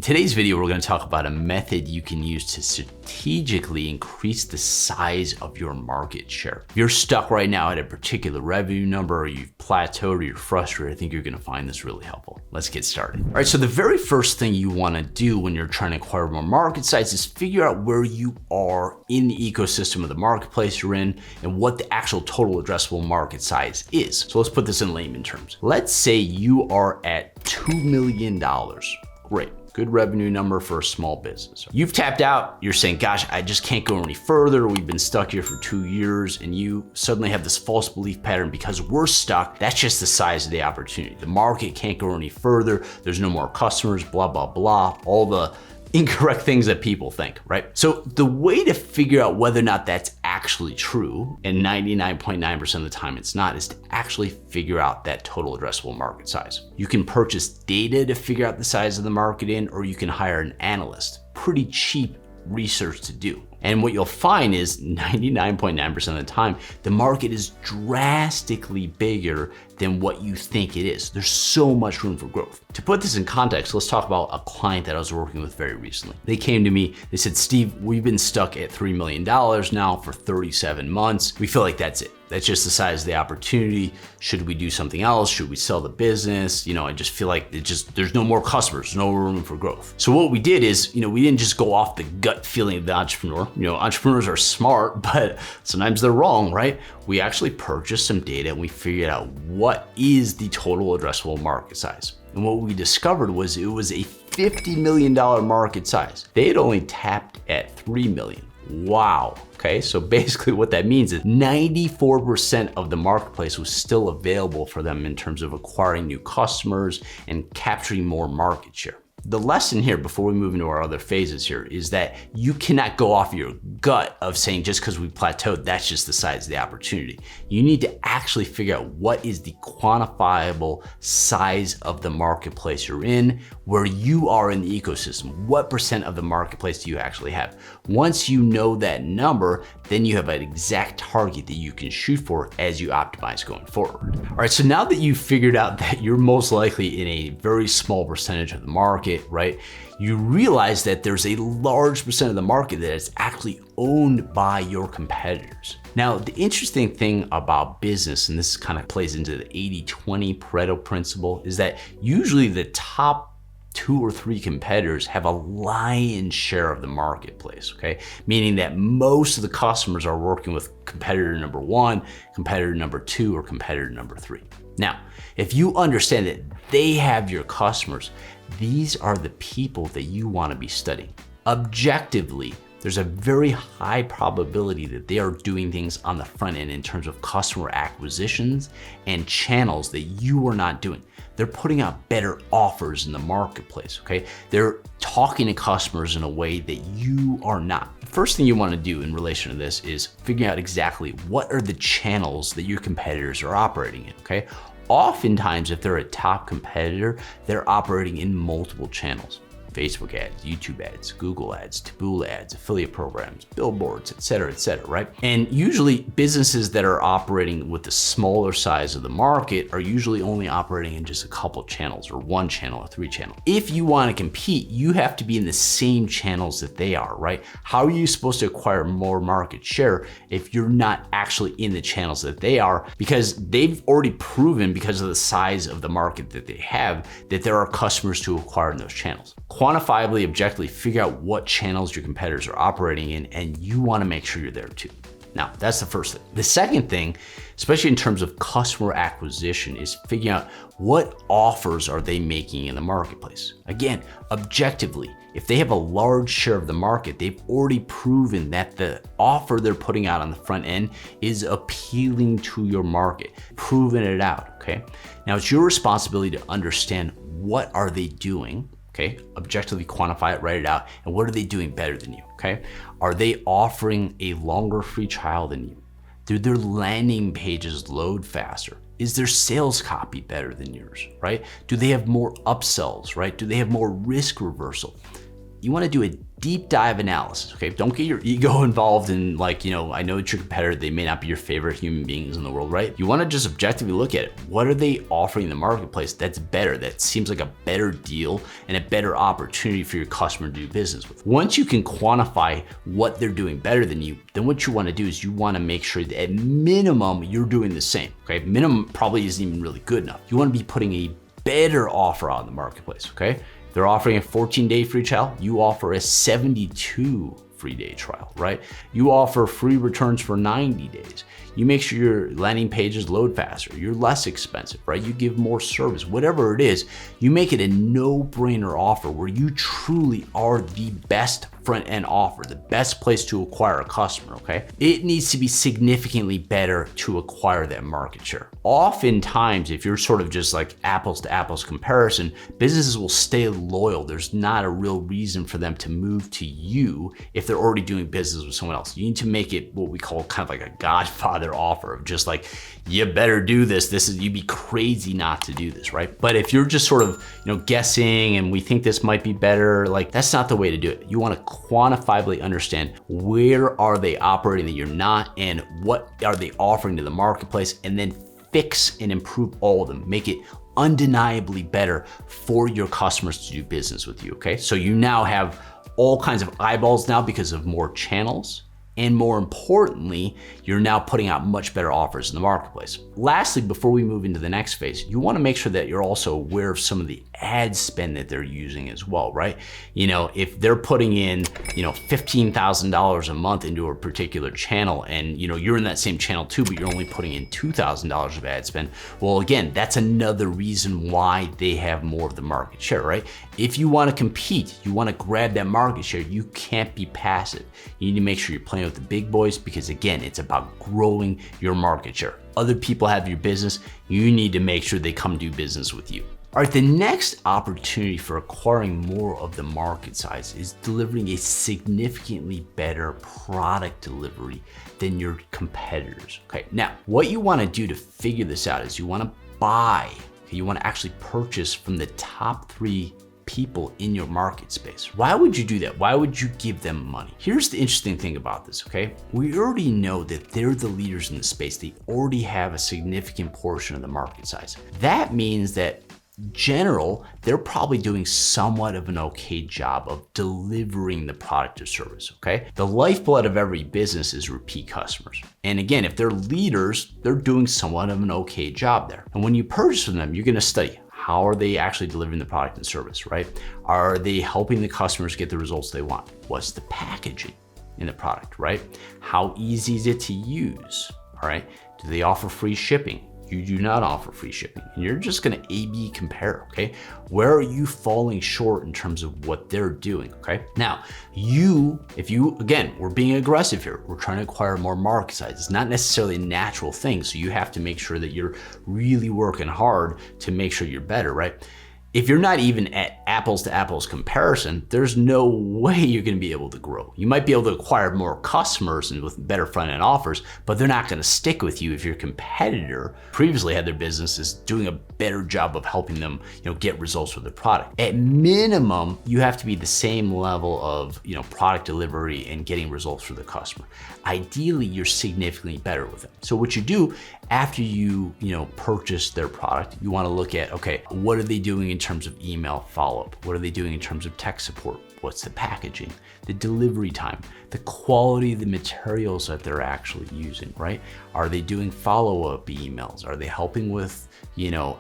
In today's video, we're going to talk about a method you can use to strategically increase the size of your market share. If you're stuck right now at a particular revenue number, or you've plateaued, or you're frustrated, I think you're going to find this really helpful. Let's get started. All right, so the very first thing you want to do when you're trying to acquire more market size is figure out where you are in the ecosystem of the marketplace you're in and what the actual total addressable market size is. So let's put this in layman terms. Let's say you are at $2 million. Great. Good revenue number for a small business. You've tapped out, you're saying, gosh, I just can't go any further. We've been stuck here for 2 years, and you suddenly have this false belief pattern because we're stuck. That's just the size of the opportunity. The market can't go any further. There's no more customers, blah, blah, blah, all the incorrect things that people think, right? So the way to figure out whether or not that's actually true, and 99.9% of the time it's not, is to actually figure out that total addressable market size. You can purchase data to figure out the size of the market in, or you can hire an analyst. Pretty cheap research to do. And what you'll find is 99.9% of the time, the market is drastically bigger than what you think it is. There's so much room for growth. To put this in context, let's talk about a client that I was working with very recently. They came to me, they said, Steve, we've been stuck at $3 million now for 37 months. We feel like that's it. That's just the size of the opportunity. Should we do something else? Should we sell the business? I just feel like there's no more customers, no room for growth. So what we did is, we didn't just go off the gut feeling of the entrepreneur. Entrepreneurs are smart, but sometimes they're wrong, right? We actually purchased some data and we figured out what is the total addressable market size. And what we discovered was it was a $50 million market size. They had only tapped at 3 million. Wow. Okay, so basically what that means is 94% of the marketplace was still available for them in terms of acquiring new customers and capturing more market share. The lesson here, before we move into our other phases here, is that you cannot go off your gut of saying just because we plateaued, that's just the size of the opportunity. You need to actually figure out what is the quantifiable size of the marketplace you're in, where you are in the ecosystem. What percent of the marketplace do you actually have? Once you know that number, then you have an exact target that you can shoot for as you optimize going forward. All right, so now that you've figured out that you're most likely in a very small percentage of the market, right? You realize that there's a large percent of the market that is actually owned by your competitors. Now, the interesting thing about business, and this kind of plays into the 80-20 Pareto principle, is that usually the top 2 or 3 competitors have a lion's share of the marketplace, okay? Meaning that most of the customers are working with competitor number 1, competitor number 2, or competitor number 3. Now, if you understand that they have your customers, these are the people that you want to be studying. Objectively, there's a very high probability that they are doing things on the front end in terms of customer acquisitions and channels that you are not doing. They're putting out better offers in the marketplace, okay? They're talking to customers in a way that you are not. The first thing you want to do in relation to this is figuring out exactly what are the channels that your competitors are operating in, okay? Oftentimes, if they're a top competitor, they're operating in multiple channels. Facebook ads, YouTube ads, Google ads, Taboola ads, affiliate programs, billboards, et cetera, right? And usually businesses that are operating with the smaller size of the market are usually only operating in just a couple channels, or 1 channel or 3 channels. If you want to compete, you have to be in the same channels that they are, right? How are you supposed to acquire more market share if you're not actually in the channels that they are? Because they've already proven, because of the size of the market that they have, that there are customers to acquire in those channels. Quantifiably, objectively figure out what channels your competitors are operating in, and you want to make sure you're there too. Now, that's the first thing. The second thing, especially in terms of customer acquisition, is figuring out what offers are they making in the marketplace. Again, objectively, if they have a large share of the market, they've already proven that the offer they're putting out on the front end is appealing to your market, proving it out, okay? Now, it's your responsibility to understand what are they doing, okay? Objectively quantify it, write it out, and what are they doing better than you, okay? Are they offering a longer free trial than you? Do their landing pages load faster? Is their sales copy better than yours, right? Do they have more upsells, right? Do they have more risk reversal? you wanna do a deep dive analysis, okay? Don't get your ego involved in like, I know it's your competitor, they may not be your favorite human beings in the world, right? You wanna just objectively look at it. What are they offering in the marketplace that's better, that seems like a better deal and a better opportunity for your customer to do business with? Once you can quantify what they're doing better than you, then what you wanna do is you wanna make sure that at minimum, you're doing the same, okay? Minimum probably isn't even really good enough. You wanna be putting a better offer out in the marketplace, okay? They're offering a 14-day free trial, you offer a 72 free day trial, right? You offer free returns for 90 days. You make sure your landing pages load faster, you're less expensive, right? You give more service, whatever it is, you make it a no-brainer offer where you truly are the best front-end offer, the best place to acquire a customer, okay? It needs to be significantly better to acquire that market share. Oftentimes, if you're sort of just like apples to apples comparison, businesses will stay loyal. There's not a real reason for them to move to you if they're already doing business with someone else. You need to make it what we call kind of like a Godfather offer of just like, you better do this. You'd be crazy not to do this, right? But if you're just sort of, guessing and we think this might be better, like that's not the way to do it. You want to quantifiably understand where are they operating that you're not and what are they offering to the marketplace, and then fix and improve all of them. Make it undeniably better for your customers to do business with you, okay? So you now have all kinds of eyeballs now because of more channels. And more importantly, you're now putting out much better offers in the marketplace. Lastly, before we move into the next phase, you want to make sure that you're also aware of some of the ad spend that they're using as well, right? If they're putting in, $15,000 a month into a particular channel and, you're in that same channel too, but you're only putting in $2,000 of ad spend. Well, again, that's another reason why they have more of the market share, right? If you want to compete, you want to grab that market share, you can't be passive. You need to make sure you're playing with the big boys because again, it's about growing your market share. Other people have your business, you need to make sure they come do business with you. All right, the next opportunity for acquiring more of the market size is delivering a significantly better product delivery than your competitors. Okay, now what you want to do to figure this out is you want to buy, you want to actually purchase from the top 3 people in your market space. Why would you do that? Why would you give them money? Here's the interesting thing about this, okay? We already know that they're the leaders in the space. They already have a significant portion of the market size. That means that in general, they're probably doing somewhat of an okay job of delivering the product or service, okay? The lifeblood of every business is repeat customers. And again, if they're leaders, they're doing somewhat of an okay job there. And when you purchase from them, you're gonna study, how are they actually delivering the product and service, right? Are they helping the customers get the results they want? What's the packaging in the product, right? How easy is it to use, all right? Do they offer free shipping? You do not offer free shipping. And you're just gonna A/B compare, okay? Where are you falling short in terms of what they're doing, okay? Now, again, we're being aggressive here. We're trying to acquire more market size. It's not necessarily a natural thing, so you have to make sure that you're really working hard to make sure you're better, right? If you're not even at apples to apples comparison, there's no way you're gonna be able to grow. You might be able to acquire more customers and with better front end offers, but they're not gonna stick with you if your competitor previously had their businesses doing a better job of helping them, get results with their product. At minimum, you have to be the same level of, product delivery and getting results for the customer. Ideally, you're significantly better with them. So what you do after you, purchase their product, you wanna look at, okay, what are they doing in terms of email follow-up? What are they doing in terms of tech support? What's the packaging, the delivery time, the quality of the materials that they're actually using, right? Are they doing follow-up emails? Are they helping with,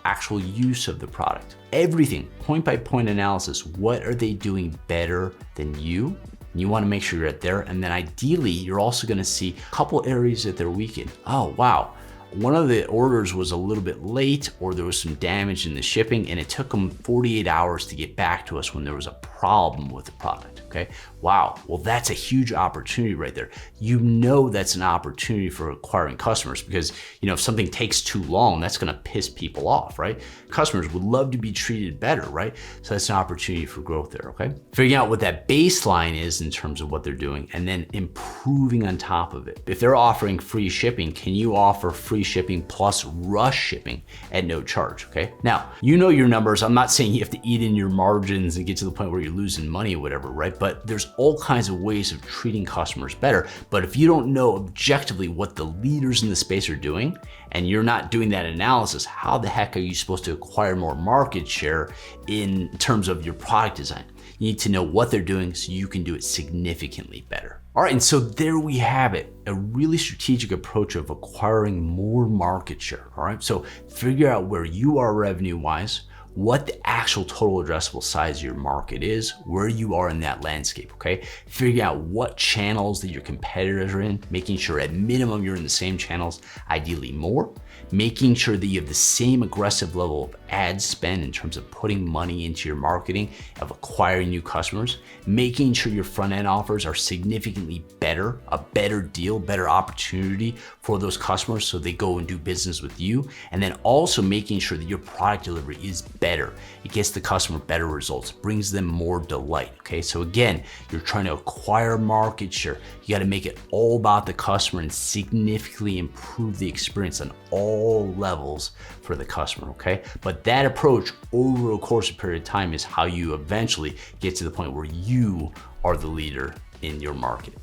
actual use of the product? Everything, point by point analysis. What are they doing better than you? And you want to make sure you're at there. And then ideally, you're also going to see a couple areas that they're weak in. Oh, wow. One of the orders was a little bit late, or there was some damage in the shipping, and it took them 48 hours to get back to us when there was a problem with the product, okay? Wow, well, that's a huge opportunity right there. That's an opportunity for acquiring customers because, if something takes too long, that's gonna piss people off, right? Customers would love to be treated better, right? So that's an opportunity for growth there, okay? Figuring out what that baseline is in terms of what they're doing and then improving on top of it. If they're offering free shipping, can you offer free free shipping plus rush shipping at no charge, okay? Now, you know your numbers. I'm not saying you have to eat in your margins and get to the point where you're losing money or whatever, right? But there's all kinds of ways of treating customers better. But if you don't know objectively what the leaders in the space are doing, and you're not doing that analysis, how the heck are you supposed to acquire more market share in terms of your product design? You need to know what they're doing so you can do it significantly better. All right, and so there we have it, a really strategic approach of acquiring more market share, all right? So figure out where you are revenue-wise, what the actual total addressable size of your market is, where you are in that landscape, okay? Figure out what channels that your competitors are in, making sure at minimum you're in the same channels, ideally more, making sure that you have the same aggressive level of ad spend in terms of putting money into your marketing, of acquiring new customers, making sure your front end offers are significantly better, a better deal, better opportunity for those customers so they go and do business with you, and then also making sure that your product delivery is better. It gets the customer better results, brings them more delight, okay? So again, you're trying to acquire market share. You gotta make it all about the customer and significantly improve the experience on all levels for the customer, okay? But that approach over a course of a period of time is how you eventually get to the point where you are the leader in your market.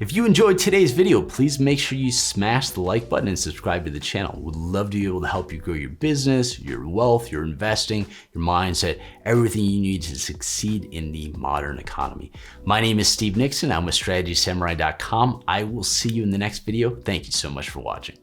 If you enjoyed today's video, please make sure you smash the like button and subscribe to the channel. We'd love to be able to help you grow your business, your wealth, your investing, your mindset, everything you need to succeed in the modern economy. My name is Steve Nixon. I'm with StrategySamurai.com. I will see you in the next video. Thank you so much for watching.